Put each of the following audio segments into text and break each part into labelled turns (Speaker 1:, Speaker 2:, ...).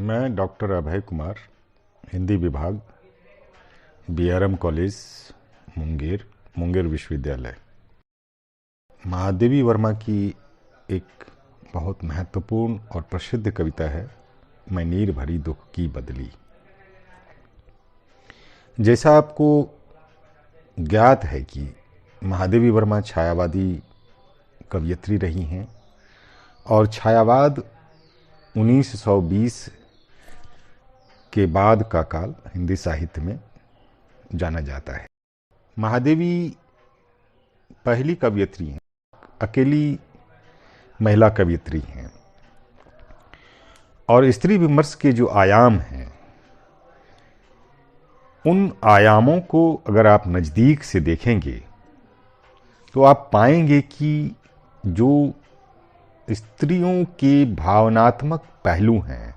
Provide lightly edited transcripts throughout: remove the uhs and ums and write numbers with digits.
Speaker 1: मैं डॉक्टर अभय कुमार, हिंदी विभाग, BRM college, Munger विश्वविद्यालय। महादेवी वर्मा की एक बहुत महत्वपूर्ण और प्रसिद्ध कविता है, मैं नीर भरी दुख की बदली। जैसा आपको ज्ञात है कि महादेवी वर्मा छायावादी कवयित्री रही हैं और छायावाद 1920 के बाद का काल हिंदी साहित्य में जाना जाता है। महादेवी पहली कवयित्री हैं, अकेली महिला कवयित्री हैं और स्त्री विमर्श के जो आयाम हैं उन आयामों को अगर आप नज़दीक से देखेंगे तो आप पाएंगे कि जो स्त्रियों के भावनात्मक पहलू हैं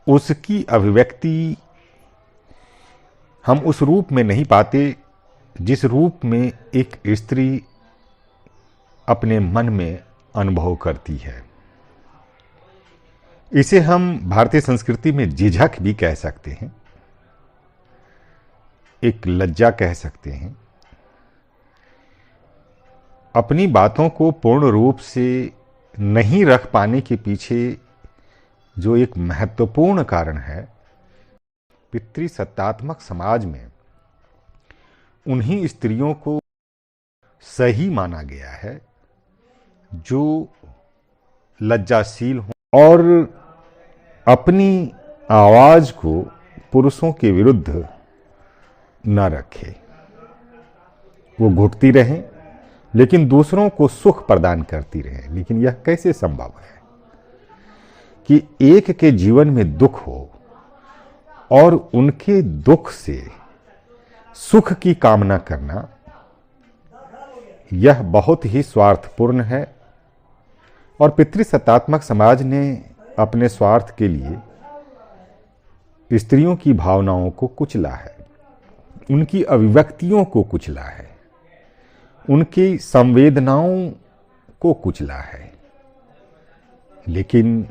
Speaker 1: उसकी अभिव्यक्ति हम उस रूप में नहीं पाते जिस रूप में एक स्त्री अपने मन में अनुभव करती है। इसे हम भारतीय संस्कृति में झिझक भी कह सकते हैं, एक लज्जा कह सकते हैं। अपनी बातों को पूर्ण रूप से नहीं रख पाने के पीछे जो एक महत्वपूर्ण कारण है, पितृसत्तात्मक समाज में उन्हीं स्त्रियों को सही माना गया है जो लज्जाशील हों और अपनी आवाज को पुरुषों के विरुद्ध न रखे। वो घुटती रहें लेकिन दूसरों को सुख प्रदान करती रहें। लेकिन यह कैसे संभव है कि एक के जीवन में दुख हो और उनके दुख से सुख की कामना करना, यह बहुत ही स्वार्थपूर्ण है। और पितृसत्तात्मक समाज ने अपने स्वार्थ के लिए स्त्रियों की भावनाओं को कुचला है, उनकी अभिव्यक्तियों को कुचला है, उनकी संवेदनाओं को कुचला है। लेकिन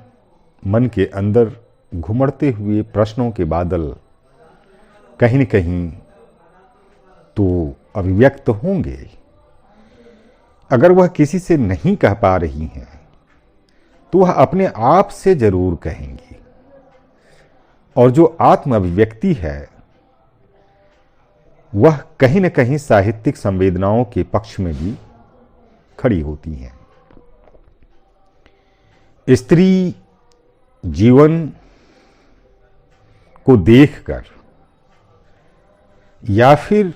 Speaker 1: मन के अंदर घुमड़ते हुए प्रश्नों के बादल कहीं न कहीं तो अभिव्यक्त होंगे। अगर वह किसी से नहीं कह पा रही हैं तो वह अपने आप से जरूर कहेंगी। और जो आत्म अभिव्यक्ति है वह कहीं न कहीं साहित्यिक संवेदनाओं के पक्ष में भी खड़ी होती हैं। स्त्री जीवन को देखकर या फिर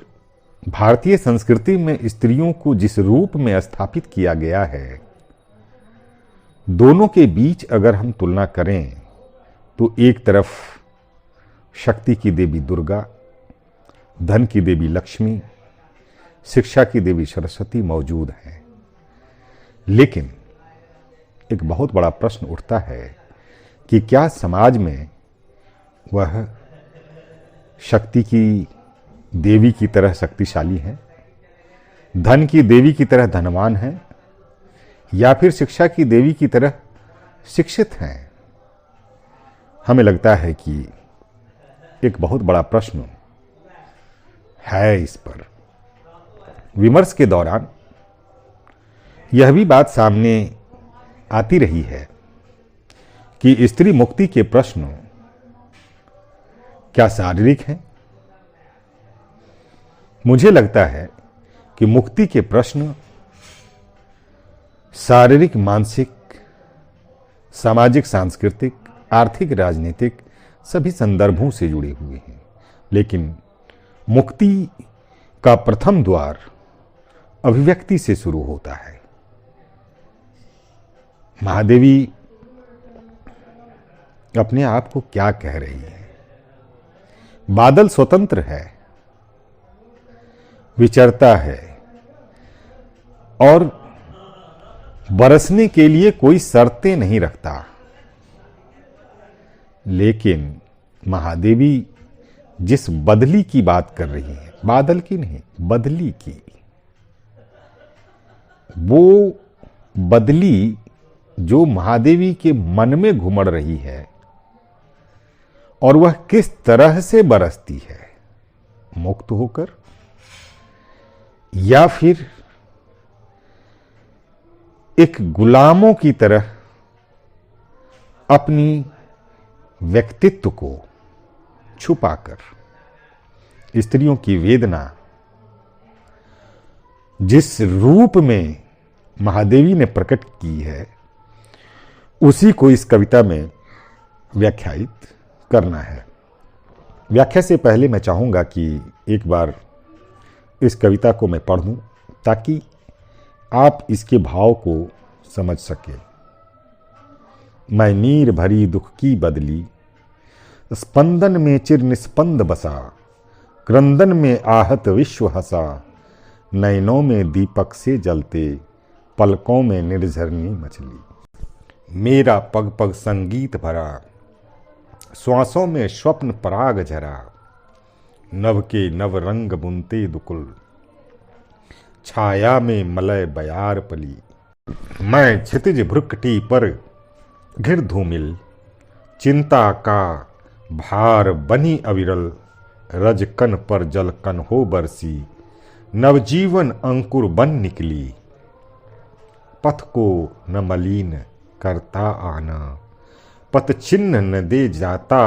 Speaker 1: भारतीय संस्कृति में स्त्रियों को जिस रूप में स्थापित किया गया है, दोनों के बीच अगर हम तुलना करें तो एक तरफ शक्ति की देवी दुर्गा, धन की देवी लक्ष्मी, शिक्षा की देवी सरस्वती मौजूद हैं। लेकिन एक बहुत बड़ा प्रश्न उठता है कि क्या समाज में वह शक्ति की देवी की तरह शक्तिशाली है, धन की देवी की तरह धनवान है, या फिर शिक्षा की देवी की तरह शिक्षित हैं? हमें लगता है कि एक बहुत बड़ा प्रश्न है। इस पर विमर्श के दौरान यह भी बात सामने आती रही है कि स्त्री मुक्ति के प्रश्न क्या शारीरिक हैं? मुझे लगता है कि मुक्ति के प्रश्न शारीरिक, मानसिक, सामाजिक, सांस्कृतिक, आर्थिक, राजनीतिक सभी संदर्भों से जुड़े हुए हैं। लेकिन मुक्ति का प्रथम द्वार अभिव्यक्ति से शुरू होता है। महादेवी अपने आप को क्या कह रही है? बादल स्वतंत्र है, विचरता है और बरसने के लिए कोई शर्तें नहीं रखता। लेकिन महादेवी जिस बदली की बात कर रही है, बादल की नहीं, बदली की, वो बदली जो महादेवी के मन में घुमड़ रही है और वह किस तरह से बरसती है, मुक्त होकर या फिर एक गुलामों की तरह अपनी व्यक्तित्व को छुपाकर। स्त्रियों की वेदना जिस रूप में महादेवी ने प्रकट की है, उसी को इस कविता में व्याख्यायित करना है। व्याख्या से पहले मैं चाहूंगा कि एक बार इस कविता को मैं पढ़ूं ताकि आप इसके भाव को समझ सके। मैं नीर भरी दुख की बदली, स्पंदन में चिर निस्पंद बसा, क्रंदन में आहत विश्व हंसा, नैनों में दीपक से जलते, पलकों में निर्झरनी मछली। मेरा पग पग संगीत भरा, श्वासों में स्वप्न पराग झरा, नभ के नव रंग बुनते दुकुल, छाया में मलय बयार पली। मैं क्षितिज भ्रुकटी पर घिर धूमिल, चिंता का भार बनी अविरल, रज कन पर जल कन हो बरसी, नवजीवन अंकुर बन निकली। पथ को न मलिन करता आना, पथ चिन्ह न दे जाता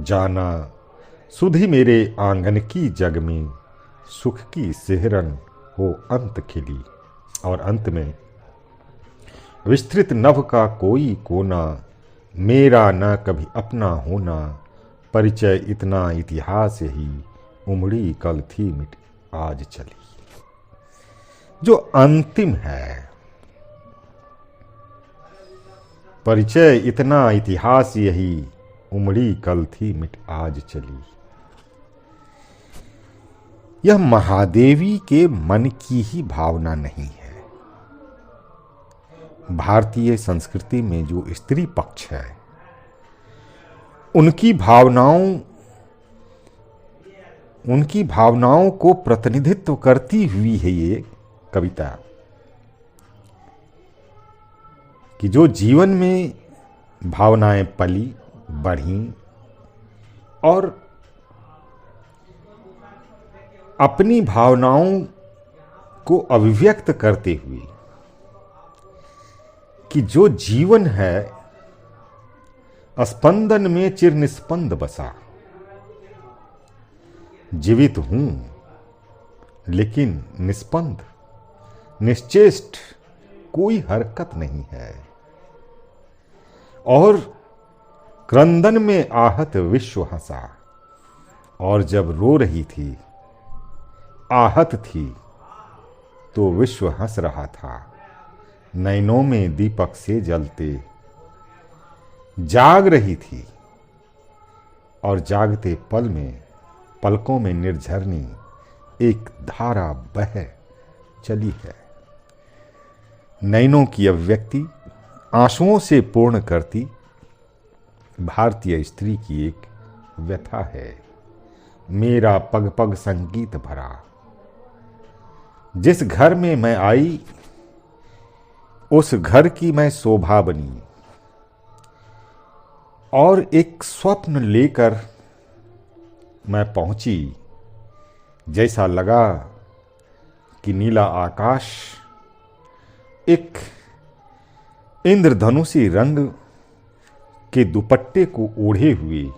Speaker 1: जाना, सुधि मेरे आंगन की जग में, सुख की सेहरन हो अंत खिली। और अंत में, विस्तृत नभ का कोई कोना, मेरा न कभी अपना होना, परिचय इतना इतिहास ही, उमड़ी कल थी मिट आज चली। जो अंतिम है, परिचय इतना इतिहास यही, उमड़ी कल थी मिट आज चली। यह महादेवी के मन की ही भावना नहीं है। भारतीय संस्कृति में जो स्त्री पक्ष है, उनकी भावनाओं को प्रतिनिधित्व करती हुई है ये कविता, कि जो जीवन में भावनाएं पली बढ़ी और अपनी भावनाओं को अभिव्यक्त करते हुए, कि जो जीवन है स्पंदन में चिर निस्पंद बसा। जीवित हूं लेकिन निस्पंद, निश्चेष्ट, कोई हरकत नहीं है। और क्रंदन में आहत विश्व हंसा, और जब रो रही थी, आहत थी, तो विश्व हंस रहा था। नैनों में दीपक से जलते, जाग रही थी, और जागते पल में, पलकों में निर्झरनी एक धारा बह चली है। नैनों की अभिव्यक्ति आंसुओं से पूर्ण करती भारतीय स्त्री की एक व्यथा है। मेरा पग पग संगीत भरा, जिस घर में मैं आई, उस घर की मैं शोभा बनी, और एक स्वप्न लेकर मैं पहुंची। जैसा लगा कि नीला आकाश एक इंद्रधनुषी रंग के दुपट्टे को ओढ़े हुए,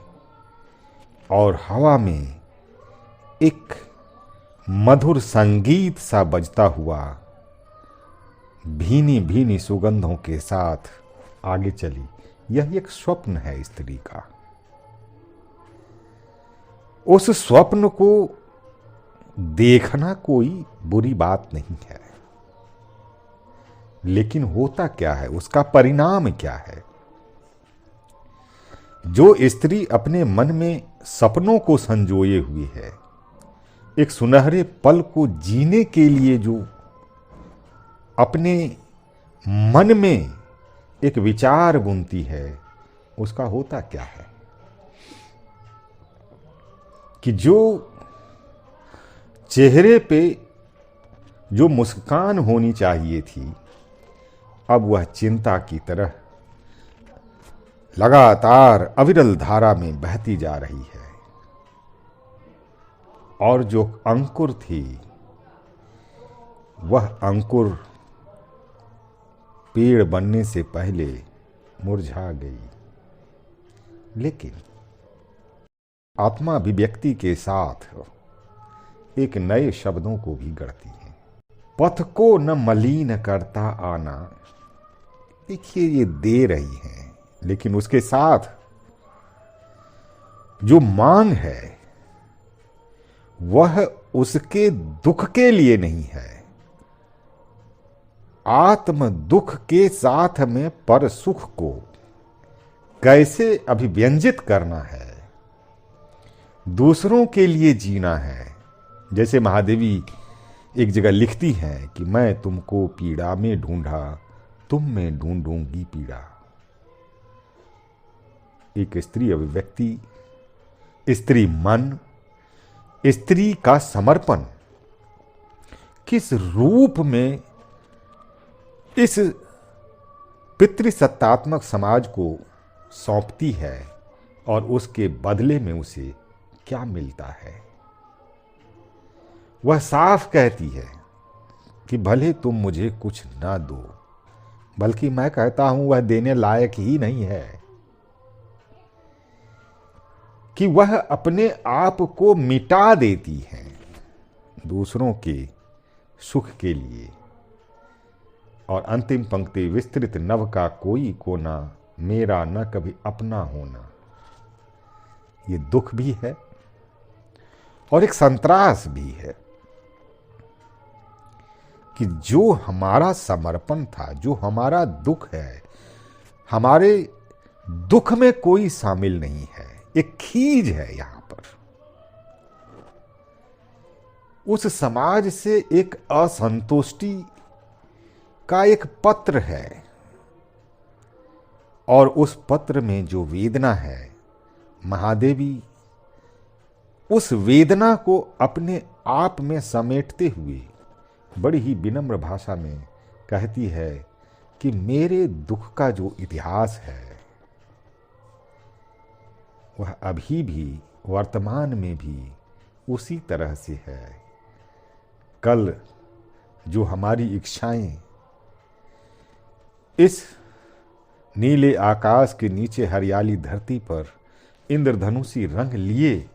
Speaker 1: और हवा में एक मधुर संगीत सा बजता हुआ भीनी भीनी सुगंधों के साथ आगे चली। यह एक स्वप्न है स्त्री का। उस स्वप्न को देखना कोई बुरी बात नहीं है, लेकिन होता क्या है, उसका परिणाम क्या है? जो स्त्री अपने मन में सपनों को संजोए हुई है, एक सुनहरे पल को जीने के लिए जो अपने मन में एक विचार बुनती है, उसका होता क्या है कि जो चेहरे पे जो मुस्कान होनी चाहिए थी, अब वह चिंता की तरह लगातार अविरल धारा में बहती जा रही है। और जो अंकुर थी वह अंकुर पेड़ बनने से पहले मुरझा गई। लेकिन आत्मा अभिव्यक्ति के साथ एक नए शब्दों को भी गढ़ती है। पथ को न मलिन करता आना। देखिए, ये दे रही है, लेकिन उसके साथ जो मांग है वह उसके दुख के लिए नहीं है। आत्म दुख के साथ में पर सुख को कैसे अभिव्यंजित करना है, दूसरों के लिए जीना है। जैसे महादेवी एक जगह लिखती हैं कि मैं तुमको पीड़ा में ढूंढा, तुम में ढूंढूंगी पीड़ा। एक स्त्री अभिव्यक्ति, स्त्री मन, स्त्री का समर्पण किस रूप में इस पितृसत्तात्मक समाज को सौंपती है और उसके बदले में उसे क्या मिलता है। वह साफ कहती है कि भले तुम मुझे कुछ ना दो, बल्कि मैं कहता हूं वह देने लायक ही नहीं है, कि वह अपने आप को मिटा देती है दूसरों के सुख के लिए। और अंतिम पंक्ति, विस्तृत नभ का कोई कोना, मेरा न कभी अपना होना। ये दुख भी है और एक संतरास भी है कि जो हमारा समर्पण था, जो हमारा दुख है, हमारे दुख में कोई शामिल नहीं है। एक खीज है यहां पर, उस समाज से एक असंतुष्टि का एक पत्र है, और उस पत्र में जो वेदना है, महादेवी उस वेदना को अपने आप में समेटते हुए बड़ी ही विनम्र भाषा में कहती है कि मेरे दुख का जो इतिहास है वह अभी भी वर्तमान में भी उसी तरह से है। कल जो हमारी इच्छाएं इस नीले आकाश के नीचे हरियाली धरती पर इंद्रधनुषी रंग लिए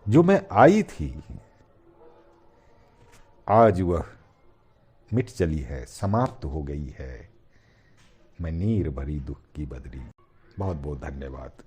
Speaker 1: जो मैं आई थी, आज वह मिट चली है, समाप्त हो गई है। मैं नीर भरी दुख की बदरी। बहुत बहुत धन्यवाद।